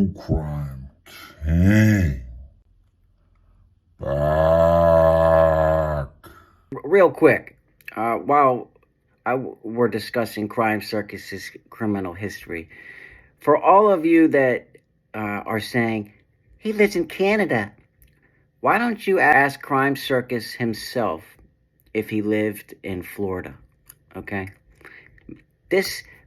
True Crime King. Back. Real quick, while we're discussing Crime Circus's criminal history, for all of you that are saying, he lives in Canada, why don't you ask Crime Circus himself if he lived in Florida, okay?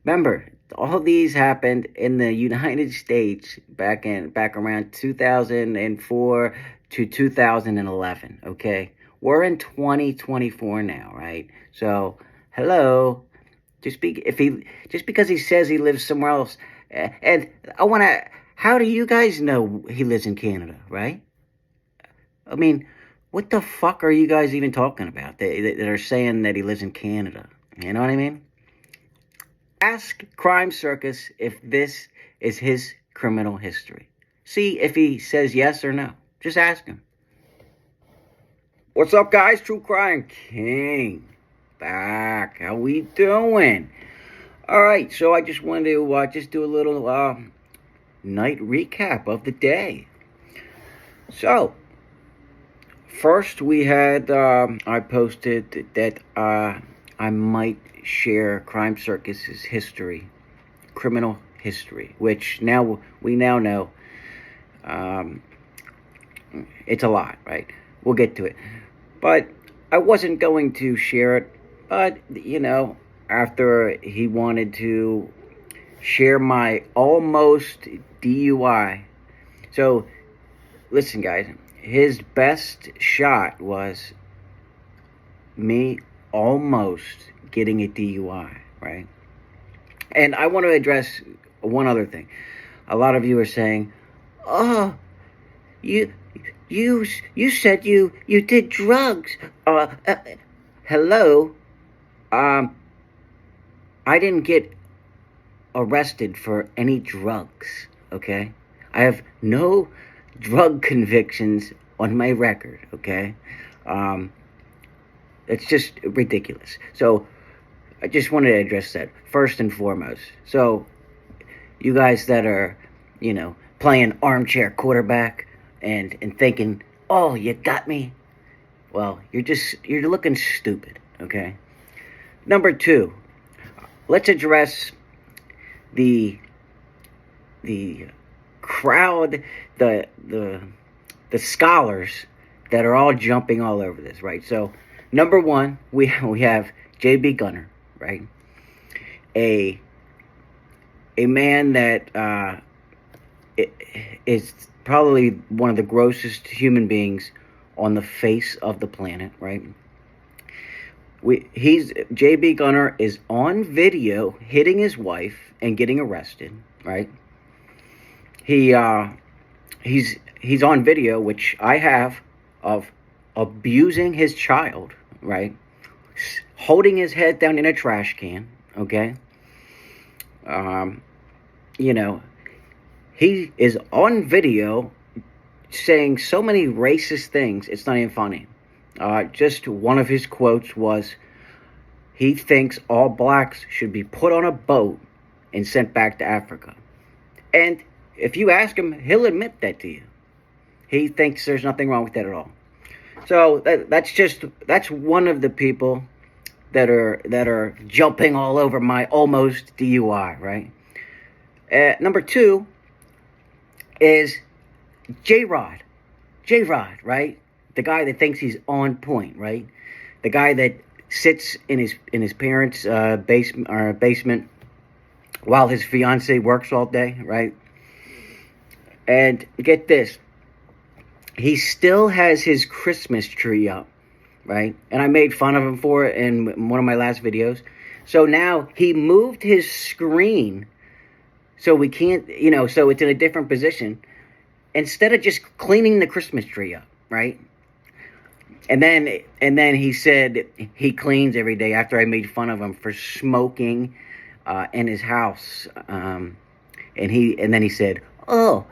Remember, all these happened in the United States back around 2004 to 2011, okay? We're in 2024 now, right? So, hello, just because he says he lives somewhere else, and how do you guys know he lives in Canada, right? I mean, what the fuck are you guys even talking about that are saying that he lives in Canada? You know what I mean? Ask Crime Circus if this is his criminal history. See if he says yes or no. Just ask him. What's up, guys? True Crime King. Back. How we doing? Alright, so I just wanted to just do a little night recap of the day. So, first we had, I posted that I might share Crime Circus's history, criminal history, which we now know it's a lot, right? We'll get to it. But I wasn't going to share it, but, you know, after he wanted to share my almost DUI. So, listen, guys, his best shot was me almost getting a DUI, right? And I want to address one other thing. A lot of you are saying, "Oh, you said you did drugs." Hello. I didn't get arrested for any drugs, okay? I have no drug convictions on my record, okay? It's just ridiculous. So, I just wanted to address that first and foremost. So, you guys that are, you know, playing armchair quarterback and thinking, "Oh, you got me," well, you're looking stupid, okay? Number two, let's address the crowd, the scholars that are all jumping all over this, right? So, number one, we have J.B. Gunner, right? A man that is probably one of the grossest human beings on the face of the planet, right? J.B. Gunner is on video hitting his wife and getting arrested, right? He's on video, which I have, of abusing his child, right? Holding his head down in a trash can, okay? You know, he is on video saying so many racist things, it's not even funny. Just one of his quotes was, he thinks all blacks should be put on a boat and sent back to Africa. And if you ask him, he'll admit that to you. He thinks there's nothing wrong with that at all. So that's one of the people that are jumping all over my almost DUI, right? Number two is J-Rod, right? The guy that thinks he's on point, right? The guy that sits in his parents' basement while his fiance works all day, right? And get this, he still has his Christmas tree up, right? And I made fun of him for it in one of my last videos. So now he moved his screen so we can't, you know, so it's in a different position, instead of just cleaning the Christmas tree up, right? And then he said he cleans every day after I made fun of him for smoking in his house. And then he said, "Oh,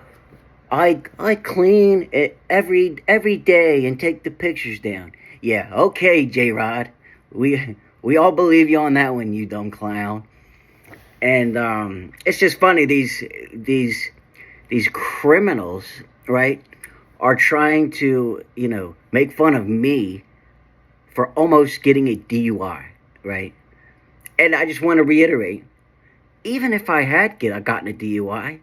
I clean it every day and take the pictures down." Yeah, okay, J-Rod. We all believe you on that one, you dumb clown. And it's just funny, these these criminals, right, are trying to, make fun of me for almost getting a DUI, right? And I just want to reiterate, even if I had gotten a DUI,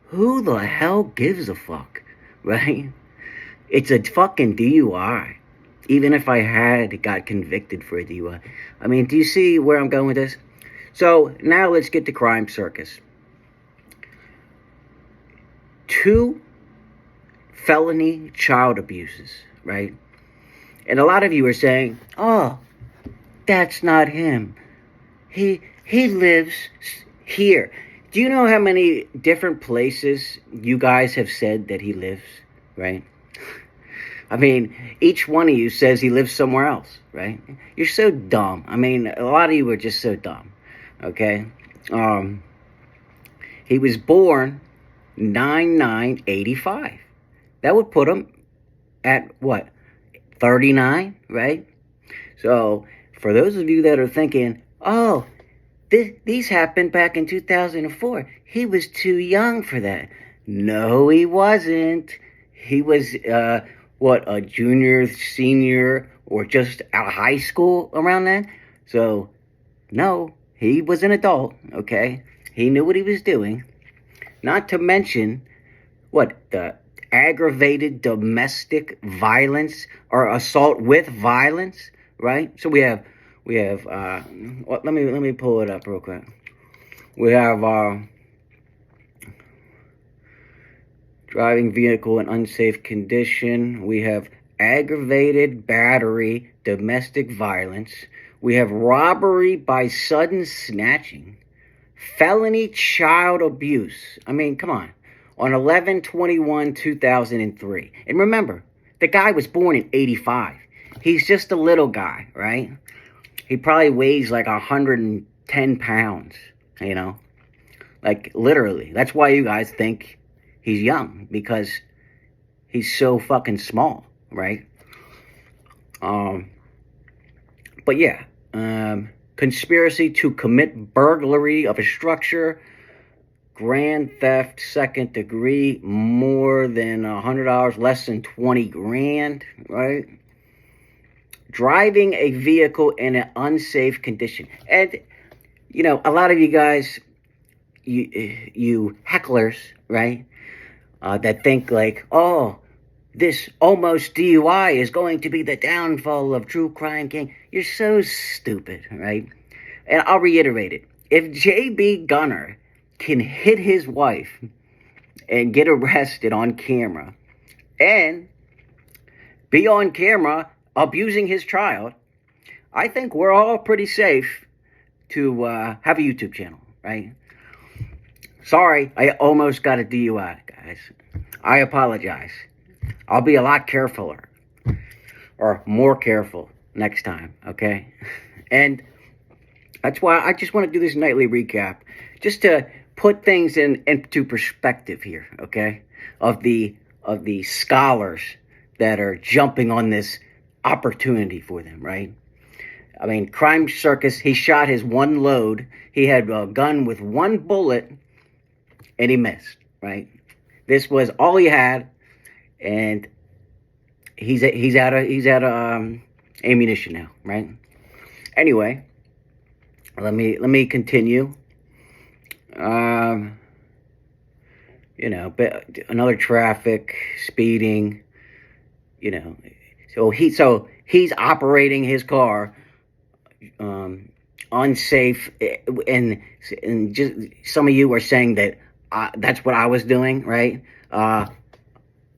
who the hell gives a fuck, right? It's a fucking DUI. Even if I had got convicted for a DUI. I mean, do you see where I'm going with this? So now let's get to Crime Circus. 2 felony child abuses, right? And a lot of you are saying, "Oh, that's not him. He lives here." Do you know how many different places you guys have said that he lives, right? I mean, each one of you says he lives somewhere else, right? You're so dumb. I mean, a lot of you are just so dumb, okay? He was born 9/9/85. That would put him at, what, 39, right? So, for those of you that are thinking, "Oh, these happened back in 2004. He was too young for that." No, he wasn't. He was, a junior, senior, or just out of high school around then? So, no, he was an adult, okay? He knew what he was doing. Not to mention, the aggravated domestic violence or assault with violence, right? So we have, let me pull it up real quick. We have, driving vehicle in unsafe condition. We have aggravated battery, domestic violence. We have robbery by sudden snatching. Felony child abuse. I mean, come on. On 11/21/2003. And remember, the guy was born in 85. He's just a little guy, right? He probably weighs like 110 pounds, Like, literally. That's why you guys think he's young, because he's so fucking small, right? But yeah, conspiracy to commit burglary of a structure, grand theft, 2nd degree, more than $100, less than 20 grand, right? Driving a vehicle in an unsafe condition. And, a lot of you guys, you hecklers, right? That think like, "Oh, this almost DUI is going to be the downfall of True Crime King." You're so stupid, right? And I'll reiterate it. If J.B. Gunner can hit his wife and get arrested on camera and be on camera abusing his child, I think we're all pretty safe to have a YouTube channel, right? Sorry, I almost got a DUI, guys. I apologize. I'll be a lot carefuler, or more careful next time, okay? And that's why I just want to do this nightly recap, just to put things into perspective here, okay? Of the scholars that are jumping on this opportunity for them, right? I mean, Crime Circus, he shot his one load. He had a gun with one bullet, and he missed, right? This was all he had, and he's out of ammunition now, right? Anyway, let me continue. But another traffic, speeding, So he's operating his car unsafe, and just some of you are saying that that's what I was doing, right?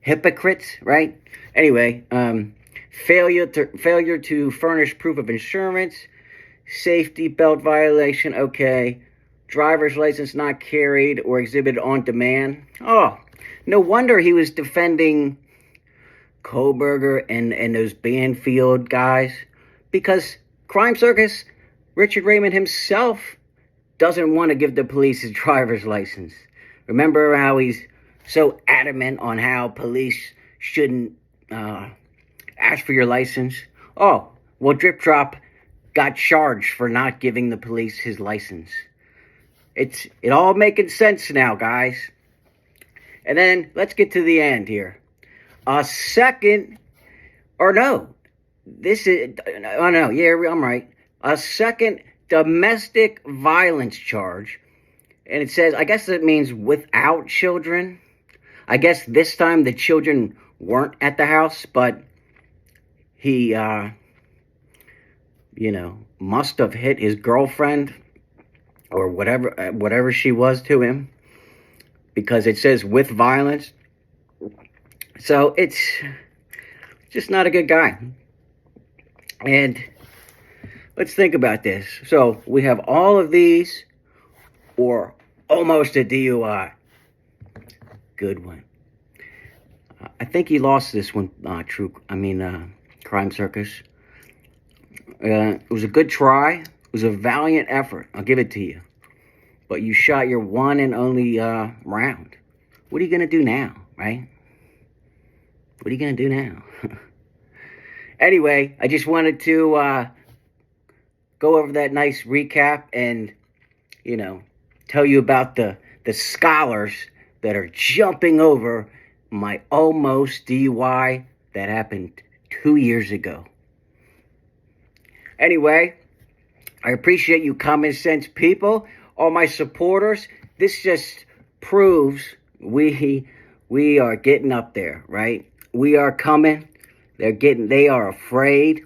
Hypocrites, right? Anyway, failure to furnish proof of insurance, safety belt violation, okay. Driver's license not carried or exhibited on demand. Oh, no wonder he was defending Koberger and those Banfield guys, because Crime Circus, Richard Raymond himself, doesn't want to give the police his driver's license. Remember how he's so adamant on how police shouldn't ask for your license? Oh, well, Drip Drop got charged for not giving the police his license. It all making sense now, guys. And then let's get to the end here. A second, or no, this is, oh no, yeah, I'm right. A second domestic violence charge. And it says, I guess it means without children. I guess this time the children weren't at the house, but he, must have hit his girlfriend or whatever she was to him, because it says with violence. So it's just not a good guy. And let's think about this. So we have all of these, or almost a DUI. Good one. I think he lost this one, Crime Circus. It was a good try. It was a valiant effort. I'll give it to you. But you shot your one and only round. What are you going to do now, right? What are you going to do now? Anyway, I just wanted to go over that nice recap and, tell you about the scholars that are jumping over my almost DUI that happened 2 years ago. Anyway, I appreciate you common sense people, all my supporters. This just proves we are getting up there, right? We are coming. They are afraid.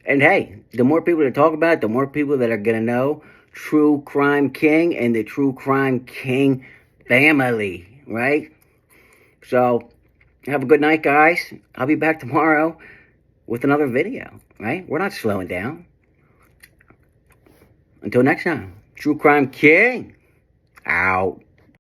And hey, the more people that talk about it, the more people that are going to know True Crime King and the True Crime King family, right? So, have a good night, guys. I'll be back tomorrow with another video, right? We're not slowing down. Until next time, True Crime King, out.